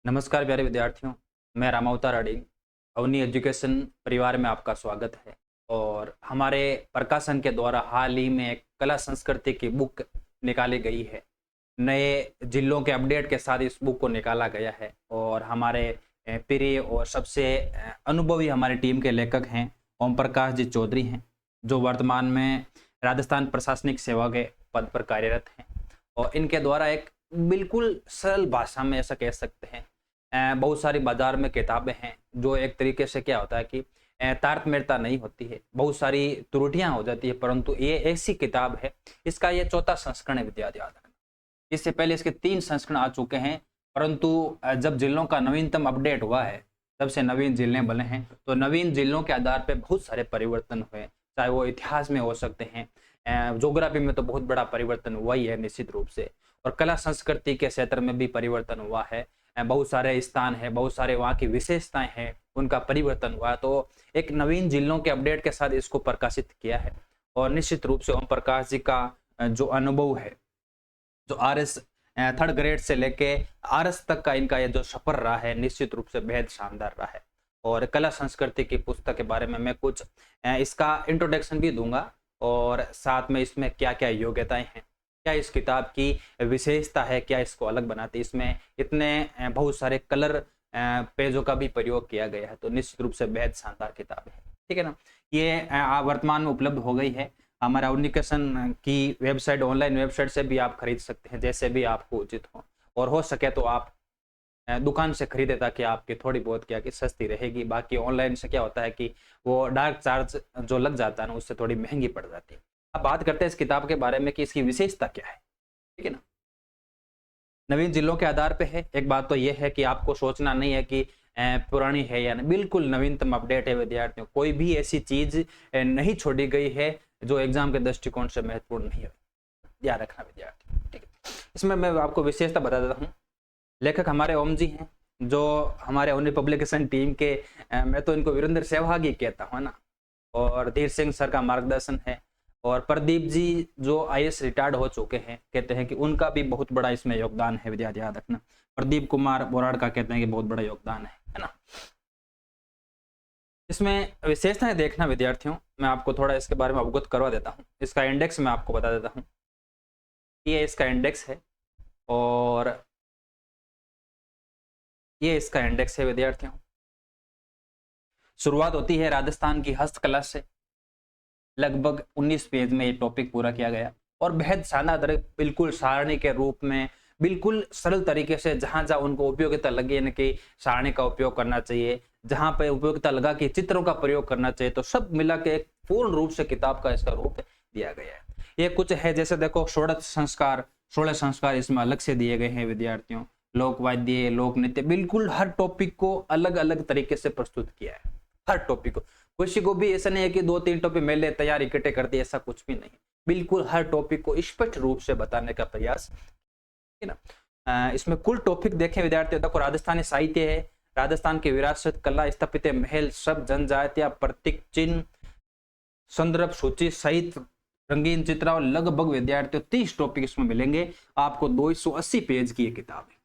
नमस्कार प्यारे विद्यार्थियों, मैं रामावतार अडिंग अवनी एजुकेशन परिवार में आपका स्वागत है। और हमारे प्रकाशन के द्वारा हाल ही में एक कला संस्कृति की बुक निकाली गई है। नए जिलों के अपडेट के साथ इस बुक को निकाला गया है और हमारे प्रिय और सबसे अनुभवी हमारी टीम के लेखक हैं ओम प्रकाश जी चौधरी हैं, जो वर्तमान में राजस्थान प्रशासनिक सेवा के पद पर कार्यरत हैं। और इनके द्वारा एक बिल्कुल सरल भाषा में ऐसा कह सकते हैं, बहुत सारी बाजार में किताबें हैं जो एक तरीके से क्या होता है कि तारतम्यता नहीं होती है, बहुत सारी त्रुटियां हो जाती है, परंतु ये ऐसी किताब है। इसका ये चौथा संस्करण है विद्यार्थी याद रखना। इससे पहले इसके 3 संस्करण आ चुके हैं, परंतु जब जिलों का नवीनतम अपडेट हुआ है तब से नवीन जिले बने हैं। तो नवीन जिलों के आधार पर बहुत सारे परिवर्तन हुए, चाहे वो इतिहास में हो सकते हैं, ज्योग्राफी में तो बहुत बड़ा परिवर्तन हुआ ही है निश्चित रूप से, और कला संस्कृति के क्षेत्र में भी परिवर्तन हुआ है। बहुत सारे स्थान है, बहुत सारे वहाँ की विशेषताएं हैं, उनका परिवर्तन हुआ। तो एक नवीन जिलों के अपडेट के साथ इसको प्रकाशित किया है। और निश्चित रूप से ओम प्रकाश जी का जो अनुभव है, जो आरएस 3rd ग्रेड से लेके आरएस तक का इनका ये जो सफर रहा है, निश्चित रूप से बेहद शानदार रहा है। और कला संस्कृति की पुस्तक के बारे में मैं कुछ इसका इंट्रोडक्शन भी दूंगा और साथ में इसमें क्या क्या योग्यताएं हैं, क्या इस किताब की विशेषता है, क्या इसको अलग बनाती है। इसमें इतने बहुत सारे कलर पेजों का भी प्रयोग किया गया है, तो निश्चित रूप से बेहद शानदार किताब है। ठीक है ना। ये वर्तमान में उपलब्ध हो गई है हमारा एजुकेशन की वेबसाइट, ऑनलाइन वेबसाइट से भी आप खरीद सकते हैं, जैसे भी आपको उचित हो। और हो सके तो आप दुकान से खरीदे ताकि आपकी थोड़ी बहुत क्या कि सस्ती रहेगी। बाकी ऑनलाइन से क्या होता है कि वो डार्क चार्ज जो लग जाता है ना, उससे थोड़ी महंगी पड़ जाती है। अब बात करते हैं इस किताब के बारे में कि इसकी विशेषता क्या है। ठीक है ना। नवीन जिलों के आधार पे है। एक बात तो यह है कि आपको सोचना नहीं है कि पुरानी है या नहीं, बिल्कुल नवीनतम अपडेट है विद्यार्थियों। कोई भी ऐसी चीज नहीं छोड़ी गई है जो एग्जाम के दृष्टिकोण से महत्वपूर्ण नहीं है, ध्यान रखना विद्यार्थी। ठीक है। इसमें मैं आपको विशेषता बता देता हूँ। लेखक हमारे ओम जी हैं, जो हमारे ओनली पब्लिकेशन टीम के मैं तो इनको वीरेंद्र सहवाग ही कहता हूँ ना, और धीर सिंह सर का मार्गदर्शन है। और प्रदीप जी जो आईएएस रिटायर्ड हो चुके हैं, कहते हैं कि उनका भी बहुत बड़ा इसमें योगदान है विद्यार्थी याद रखना। प्रदीप कुमार बोराड़ का कहते हैं कि बहुत बड़ा योगदान है ना। इसमें विशेषताएं देखना विद्यार्थियों, मैं आपको थोड़ा इसके बारे में अवगत करवा देता हूँ। इसका इंडेक्स मैं आपको बता देता हूँ, ये इसका इंडेक्स है और ये इसका इंडेक्स है विद्यार्थियों। शुरुआत होती है राजस्थान की हस्तकला से। लगभग 19 पेज में ये टॉपिक पूरा किया गया और बेहद शानदार, बिल्कुल सारणी के रूप में, बिल्कुल सरल तरीके से, जहां जहां उनको उपयोगिता लगी, यानी कि सारणी का उपयोग करना चाहिए, जहां पे उपयोगिता लगा कि चित्रों का प्रयोग करना चाहिए, तो सब मिला के एक पूर्ण रूप से किताब का इसका रूप दिया गया है। ये कुछ है, जैसे देखो 16 संस्कार इसमें अलग से दिए गए हैं विद्यार्थियों। लोक वाद्य, लोक नृत्य, बिल्कुल हर टॉपिक को अलग अलग तरीके से प्रस्तुत किया है। हर टॉपिक को, किसी को भी ऐसा नहीं है कि 2-3 टॉपिक मेले तैयार इकट्ठे कर दिए, ऐसा कुछ भी नहीं। बिल्कुल हर टॉपिक को स्पष्ट रूप से बताने का प्रयास है ना। इसमें कुल टॉपिक देखें विद्यार्थी, देखो राजस्थानी साहित्य है, राजस्थान की विरासत, कला, स्थापत्य, महल, शब्द, जनजातियां, प्रतीक चिन्ह, संदर्भ सूची सहित रंगीन चित्र, और लगभग विद्यार्थियों 30 टॉपिक इसमें मिलेंगे आपको। 280 पेज की ये किताब है।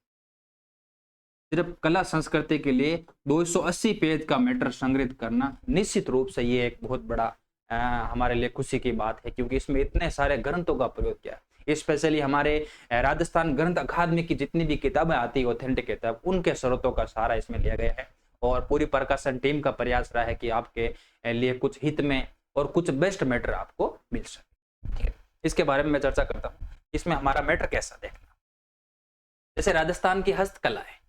सिर्फ कला संस्कृति के लिए 280 पेज का मैटर संग्रहित करना निश्चित रूप से ये एक बहुत बड़ा हमारे लिए खुशी की बात है, क्योंकि इसमें इतने सारे ग्रंथों का प्रयोग किया है। स्पेशली हमारे राजस्थान ग्रंथ अकादमी की जितनी भी किताबें आती है, ऑथेंटिक किताब, उनके स्रोतों का सहारा इसमें लिया गया है। और पूरी प्रकाशन टीम का प्रयास रहा है कि आपके लिए कुछ हित में और कुछ बेस्ट मैटर आपको मिल सके। ठीक है, इसके बारे में मैं चर्चा करता हूँ। इसमें हमारा मैटर कैसा देखना, जैसे राजस्थान की हस्तकला है।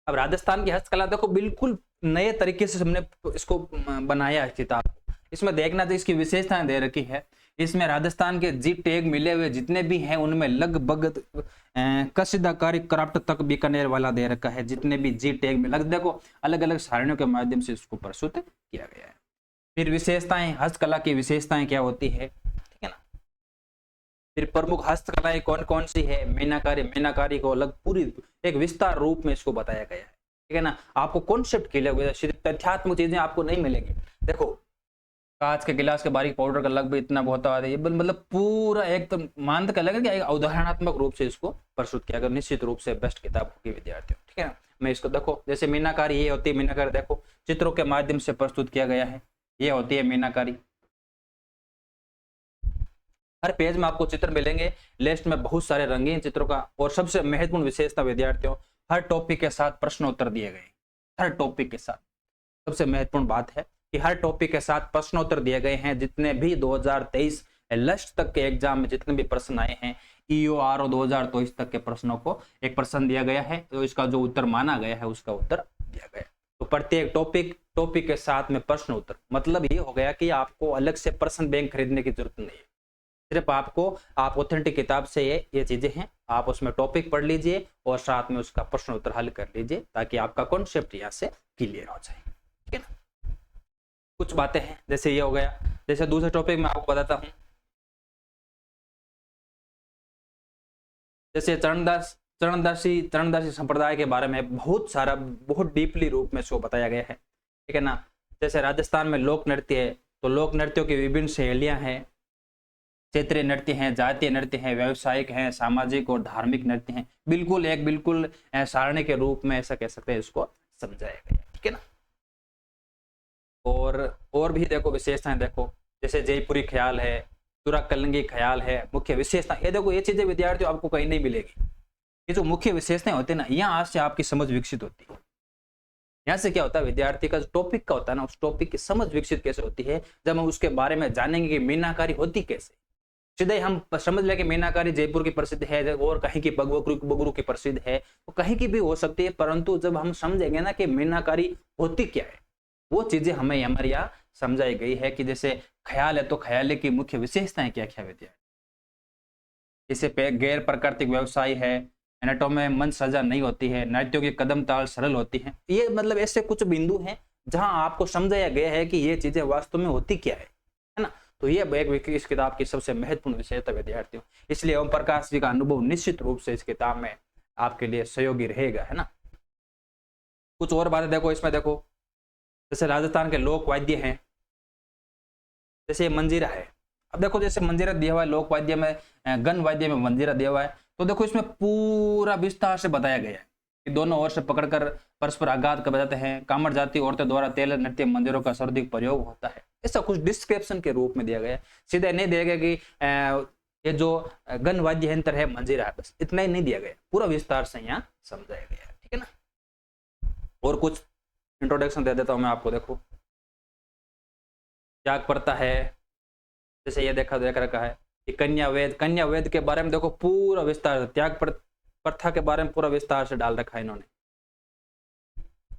अब राजस्थान की हस्तकला देखो, बिल्कुल नए तरीके से हमने इसको बनाया है किताब। इसमें देखना तो इसकी विशेषताएं दे रखी है। इसमें राजस्थान के जी टैग मिले हुए जितने भी हैं, उनमें लगभग कसीदाकारी क्राफ्ट तक बीकानेर वाला दे रखा है। जितने भी जी टैग में लग, देखो अलग अलग सारणियों के माध्यम से इसको प्रस्तुत किया गया है। फिर विशेषताएं, हस्तकला की विशेषताएं क्या होती है, ठीक है ना। फिर प्रमुख हस्तकलाएं कौन कौन सी है, मीनाकारी को अलग पूरी एक विस्तार रूप में इसको बताया गया है। ठीक है ना। आपको कॉन्सेप्ट क्लियर हुआ, तथ्यात्मक चीजें आपको नहीं मिलेंगी। देखो कांच के गिलास के बारीक पाउडर का लगभग इतना बहुत है, मतलब पूरा एकदम मान के लगे कि उदाहरणात्मक रूप से इसको प्रस्तुत किया गया, निश्चित रूप से बेस्ट किताब होगी विद्यार्थियों। ठीक है ना, मैं इसको देखो, जैसे मीनाकारी ये होती है, मीनाकारी देखो चित्रों के माध्यम से प्रस्तुत किया गया है, ये होती है मीनाकारी। हर पेज में आपको चित्र मिलेंगे, लिस्ट में बहुत सारे रंगीन चित्रों का, और सबसे महत्वपूर्ण विशेषता विद्यार्थियों, हर टॉपिक के साथ प्रश्न उत्तर दिए गए। हर टॉपिक के साथ सबसे महत्वपूर्ण बात है कि हर टॉपिक के साथ प्रश्नोत्तर दिए गए हैं। जितने भी 2023 लास्ट तक के एग्जाम में जितने भी प्रश्न आए हैं, EORO 2023 तक के प्रश्नों को एक प्रश्न दिया गया है, तो इसका जो उत्तर माना गया है उसका उत्तर दिया गया। तो प्रत्येक टॉपिक के साथ में प्रश्न उत्तर, मतलब ये हो गया कि आपको अलग से प्रश्न बैंक खरीदने की जरूरत नहीं है। सिर्फ आप ऑथेंटिक किताब से ये चीजें हैं, आप उसमें टॉपिक पढ़ लीजिए और साथ में उसका प्रश्न उत्तर हल कर लीजिए, ताकि आपका कॉन्सेप्ट यहाँ से क्लियर हो जाए। ठीक है ना, कुछ बातें हैं, जैसे ये हो गया। जैसे दूसरे टॉपिक में आपको बताता हूं, जैसे चरणदासी संप्रदाय के बारे में बहुत डीपली रूप में इसको बताया गया है। ठीक है ना, जैसे राजस्थान में लोक नृत्य है, तो लोक नृत्यों की विभिन्न शैलियां हैं, क्षेत्रीय नृत्य हैं, जातीय नृत्य हैं, व्यावसायिक हैं, सामाजिक और धार्मिक नृत्य हैं। बिल्कुल सारणी के रूप में ऐसा कह सकते हैं, इसको समझाया गया। ठीक है ना, और भी देखो विशेषताएं, देखो जैसे जयपुरी ख्याल है, तुराकलंगी ख्याल है, मुख्य विशेषता। ये देखो, ये चीजें विद्यार्थियों आपको कहीं नहीं मिलेगी। ये जो मुख्य विशेषताएं होती है ना, यहाँ से आपकी समझ विकसित होती है। यहाँ से क्या होता है, विद्यार्थी का जो टॉपिक का होता है ना, उस टॉपिक की समझ विकसित कैसे होती है, जब हम उसके बारे में जानेंगे कि मीनाकारी होती कैसे। सीधे हम समझ ले कि मीनाकारी जयपुर की प्रसिद्ध है और कहीं की बगरू की प्रसिद्ध है, तो कहीं की भी हो सकती है, परंतु जब हम समझेंगे ना कि मीनाकारी होती क्या है, वो चीजें हमें हमारे यहाँ समझाई गई है। कि जैसे ख्याल है, तो ख्याल की मुख्य विशेषताएं क्या क्या विद्यार्थी, जैसे गैर प्राकृतिक व्यवसाय है, एनाटोमी में मन सजा नहीं होती है, नाट्यों की कदम ताल सरल होती है। ये मतलब ऐसे कुछ बिंदु हैं जहां आपको समझाया गया है कि ये चीजें वास्तव में होती क्या है ना। तो ये एक इस किताब की सबसे महत्वपूर्ण विशेषता विद्यार्थियों, इसलिए ओम प्रकाश जी का अनुभव निश्चित रूप से इस किताब में आपके लिए सहयोगी रहेगा, है ना। कुछ और बातें देखो इसमें, देखो जैसे राजस्थान के लोक वाद्य हैं, जैसे मंजीरा है। अब देखो, जैसे मंजीरा दिया हुआ है लोक वाद्य में, गण वाद्य में मंजीरा दिया हुआ है, तो देखो इसमें पूरा विस्तार से बताया गया है कि दोनों ओर से पकड़कर परस्पर आघात कर बजाते हैं, कामड़ जाति औरतों द्वारा तेल नृत्य मंदिरों का सर्वाधिक प्रयोग होता है। ऐसा कुछ डिस्क्रिप्शन के रूप में दिया गया है, सीधे नहीं दिया गया कि ये जो गण वाद्य यंत्र है मंजीरा है, बस इतना ही नहीं दिया गया, पूरा विस्तार से यहाँ समझाया गया है। ठीक है ना, और कुछ इंट्रोडक्शन दे देता हूं मैं आपको। देखो त्याग प्रथा है, जैसे ये देख रखा है कि कन्या वेद के बारे में देखो पूरा विस्तार से, त्याग प्रथा के बारे में पूरा विस्तार से डाल रखा है इन्होंने।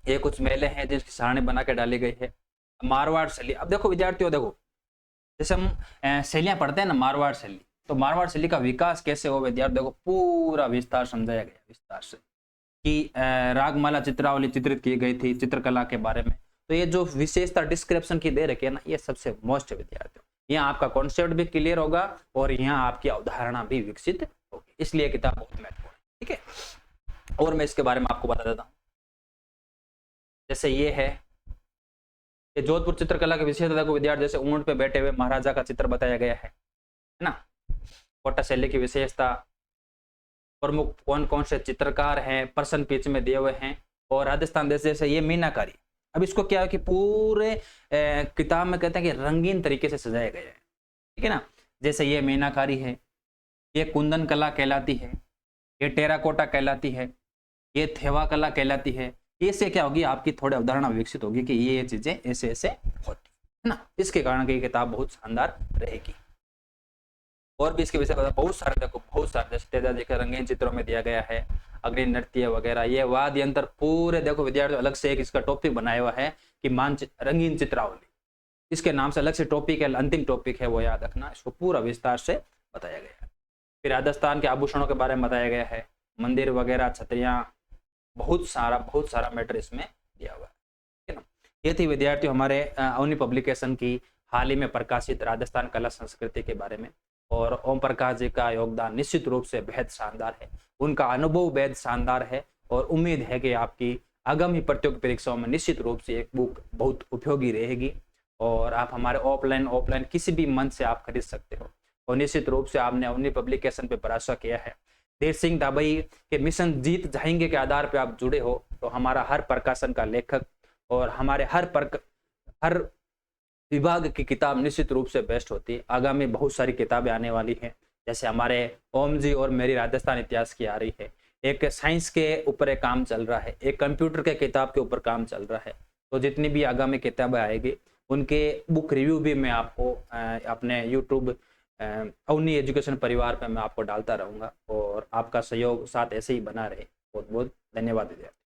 ये कुछ मेले हैं जिसकी सारणी बना के डाली गई है। मारवाड़ शैली, अब देखो विद्यार्थियों, देखो जैसे हम शैलियां पढ़ते हैं ना, मारवाड़ शैली, तो मारवाड़ शैली का विकास कैसे हो विद्यार्थी, देखो पूरा विस्तार समझाया गया विस्तार से कि रागमाला चित्रावली चित्रित की गई थी चित्रकला के बारे में। तो ये जो विशेषता डिस्क्रिप्शन की दे रखी है ना, ये सबसे मोस्ट है विद्यार्थियों। यहाँ आपका कॉन्सेप्ट भी क्लियर होगा और यहाँ आपकी अवधारणा भी विकसित होगी, इसलिए किताब बहुत महत्वपूर्ण है। ठीक है, और मैं इसके बारे में आपको बता देता हूँ। जैसे ये है, ये जोधपुर चित्रकला की विशेषता देखो विद्यार्थी, जैसे ऊंट पे बैठे हुए महाराजा का चित्र बताया गया है ना। कोटा शैली की विशेषता, प्रमुख कौन कौन से चित्रकार हैं, पर्सन पिच में दिए हुए हैं। और राजस्थान जैसे ये मीनाकारी, अब इसको क्या है कि पूरे किताब में कहते हैं कि रंगीन तरीके से सजाया गया है। ठीक है ना, जैसे ये मीनाकारी है, ये कुंदन कला कहलाती है, ये टेराकोटा कहलाती है, ये थेवा कला कहलाती है। इससे क्या होगी, आपकी थोड़ी अवधारणा विकसित होगी कि ये चीजें ऐसे ऐसे होती है ना। इसके कारण की किताब बहुत शानदार रहेगी। और भी इसके विषय में बहुत सारे, देखो बहुत सारे, जैसे तेजा जी के रंगीन चित्रों में दिया गया है, अग्नि नृत्य वगैरह, ये वाद्य यंत्र पूरे देखो विद्यार्थी अलग से एक इसका टॉपिक बनाया हुआ है कि रंगीन चित्रावली, इसके नाम से अलग से टॉपिक है, अंतिम टॉपिक है, वो याद रखना। इसको पूरा विस्तार से बताया गया है। फिर राजस्थान के आभूषणों के बारे में बताया गया है, मंदिर वगैरह, छतरियां, बहुत सारा मैटर इसमें दिया हुआ है। ठीक है ना, ये थी विद्यार्थियों हमारे अवनी पब्लिकेशन की हाल ही में प्रकाशित राजस्थान कला संस्कृति के बारे में। और ओम प्रकाश जी का योगदान निश्चित रूप से बेहद शानदार है, उनका अनुभव बेहद शानदार है, और उम्मीद है कि आपकी आगामी प्रतियोगी परीक्षाओं में निश्चित रूप से एक बुक बहुत उपयोगी रहेगी। और आप हमारे ऑफलाइन किसी भी मंच से आप खरीद सकते हो, और निश्चित रूप से आपने अवनी पब्लिकेशन पे भरोसा किया है। धीर सिंह दाबई के मिशन जीत जाएंगे के आधार पे आप जुड़े हो, तो हमारा हर प्रकाशन का लेखक और हमारे हर विभाग की किताब निश्चित रूप से बेस्ट होती है। आगामी बहुत सारी किताबें आने वाली हैं, जैसे हमारे ओम जी और मेरी राजस्थान इतिहास की आ रही है, एक साइंस के ऊपर एक काम चल रहा है, एक कंप्यूटर के किताब के ऊपर काम चल रहा है। तो जितनी भी आगामी किताबें आएगी उनके बुक रिव्यू भी मैं आपको अपने यूट्यूब अवनी एजुकेशन परिवार पे मैं आपको डालता रहूंगा, और आपका सहयोग साथ ऐसे ही बना रहे। बहुत बहुत धन्यवाद विद्यार्थी।